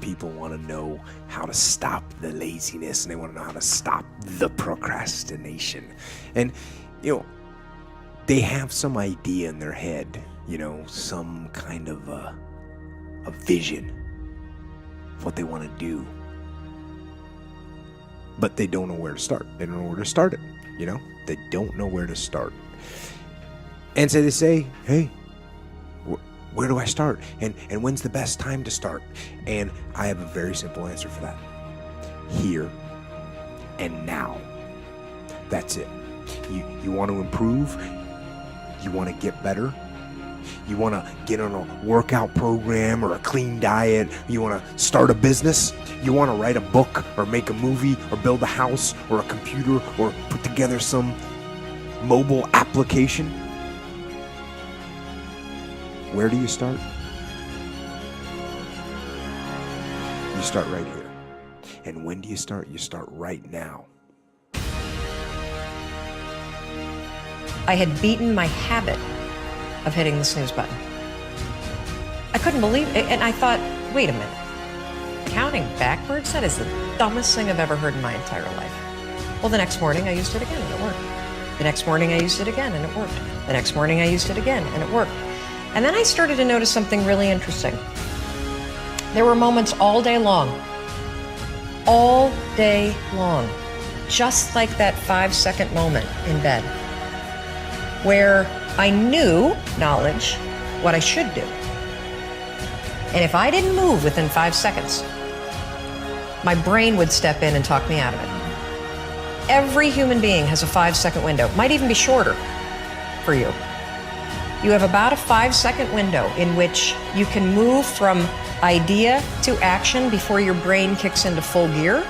people want to know how to stop the laziness, and they want to know how to stop the procrastination. And, they have some idea in their head, some kind of a vision of what they want to do. But they don't know where to start. They don't know where to start it, They don't know where to start. And so they say, hey, where do I start? And when's the best time to start? And I have a very simple answer for that. Here and now. That's it. You want to improve? You want to get better? You want to get on a workout program or a clean diet? You want to start a business? You want to write a book or make a movie or build a house or a computer or put together some mobile application? Where do you start? You start right here. And when do you start? You start right now. I had beaten my habit of hitting the snooze button. I couldn't believe it, and I thought, wait a minute. Counting backwards? That is the dumbest thing I've ever heard in my entire life. Well, the next morning I used it again and it worked. The next morning I used it again and it worked. The next morning I used it again and it worked. And then I started to notice something really interesting. There were moments all day long, just like that 5-second moment in bed, where I knew, knowledge, what I should do. And if I didn't move within 5 seconds, my brain would step in and talk me out of it. Every human being has a 5-second window, might even be shorter for you. You have about a 5-second window in which you can move from idea to action before your brain kicks into full gear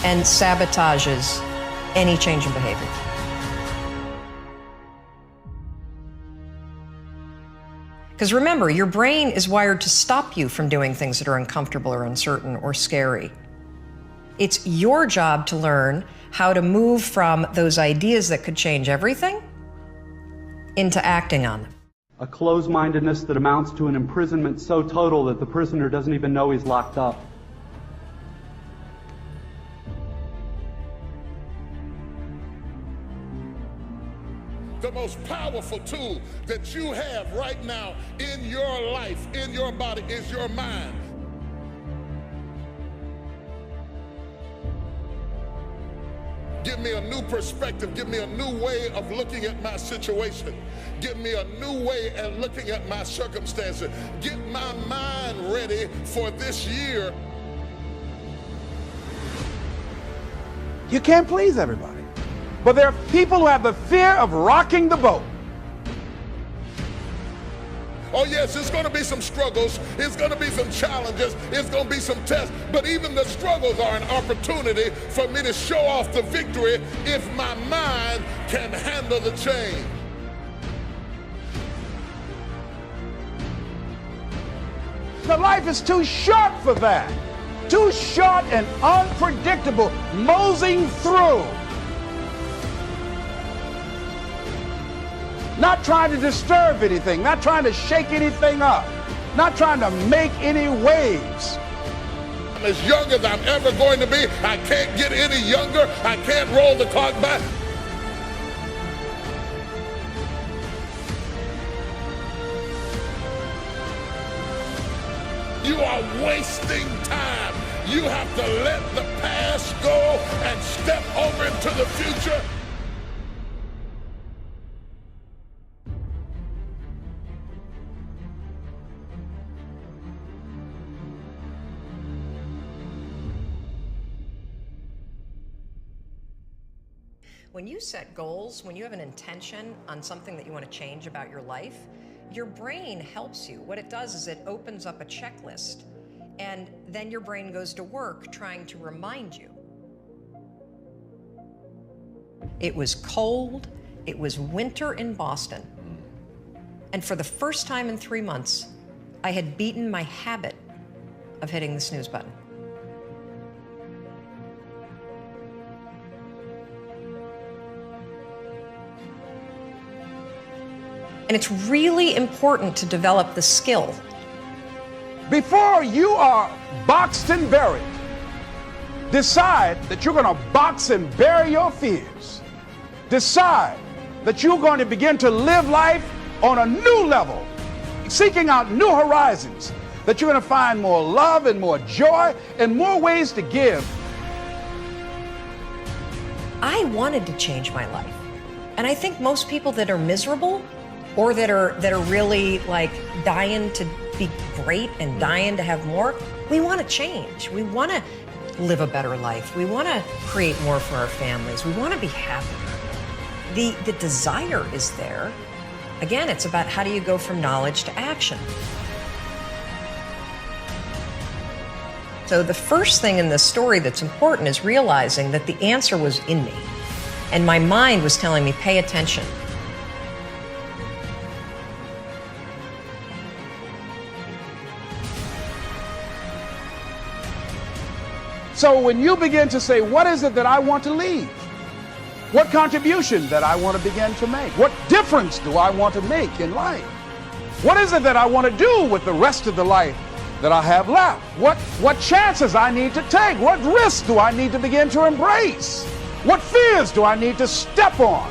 and sabotages any change in behavior. Because remember, your brain is wired to stop you from doing things that are uncomfortable or uncertain or scary. It's your job to learn how to move from those ideas that could change everything into acting on them. A closed-mindedness that amounts to an imprisonment so total that the prisoner doesn't even know he's locked up. The most powerful tool that you have right now in your life, in your body, is your mind. Give me a new perspective. Give me a new way of looking at my situation. Give me a new way of looking at my circumstances. Get my mind ready for this year. You can't please everybody. But there are people who have the fear of rocking the boat. Oh yes, it's going to be some struggles, it's going to be some challenges, it's going to be some tests, but even the struggles are an opportunity for me to show off the victory if my mind can handle the change. The life is too short for that. Too short and unpredictable, moseying through. Not trying to disturb anything, not trying to shake anything up, not trying to make any waves. I'm as young as I'm ever going to be. I can't get any younger. I can't roll the clock back. You are wasting time. You have to let the past go and step over into the future. When you set goals, when you have an intention on something that you want to change about your life, your brain helps you. What it does is it opens up a checklist, and then your brain goes to work trying to remind you. It was cold, it was winter in Boston, and for the first time in 3 months, I had beaten my habit of hitting the snooze button. And it's really important to develop the skill Before you are boxed and buried, decide that you're going to box and bury your fears. Decide that you're going to begin to live life on a new level, seeking out new horizons, that you're going to find more love and more joy and more ways to give. I wanted to change my life. And I think most people that are miserable or that are really like dying to be great and dying to have more, we want to change. We want to live a better life. We want to create more for our families. We want to be happier. The desire is there. Again, it's about how do you go from knowledge to action. So the first thing in this story that's important is realizing that the answer was in me. And my mind was telling me, pay attention. So when you begin to say, what is it that I want to leave? What contribution that I want to begin to make? What difference do I want to make in life? What is it that I want to do with the rest of the life that I have left? What chances I need to take? What risks do I need to begin to embrace? What fears do I need to step on?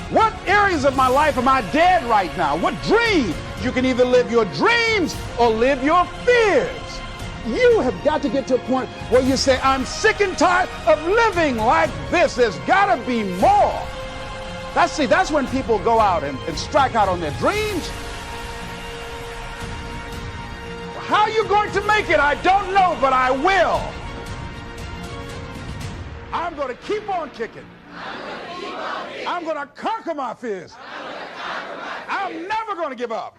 What areas of my life am I dead right now? What dreams? You can either live your dreams or live your fears. You have got to get to a point where you say, I'm sick and tired of living like this. There's got to be more. That's when people go out and strike out on their dreams. How are you going to make it? I don't know, but I will. I'm going to keep on kicking. I'm going to conquer my fears. I'm never going to give up.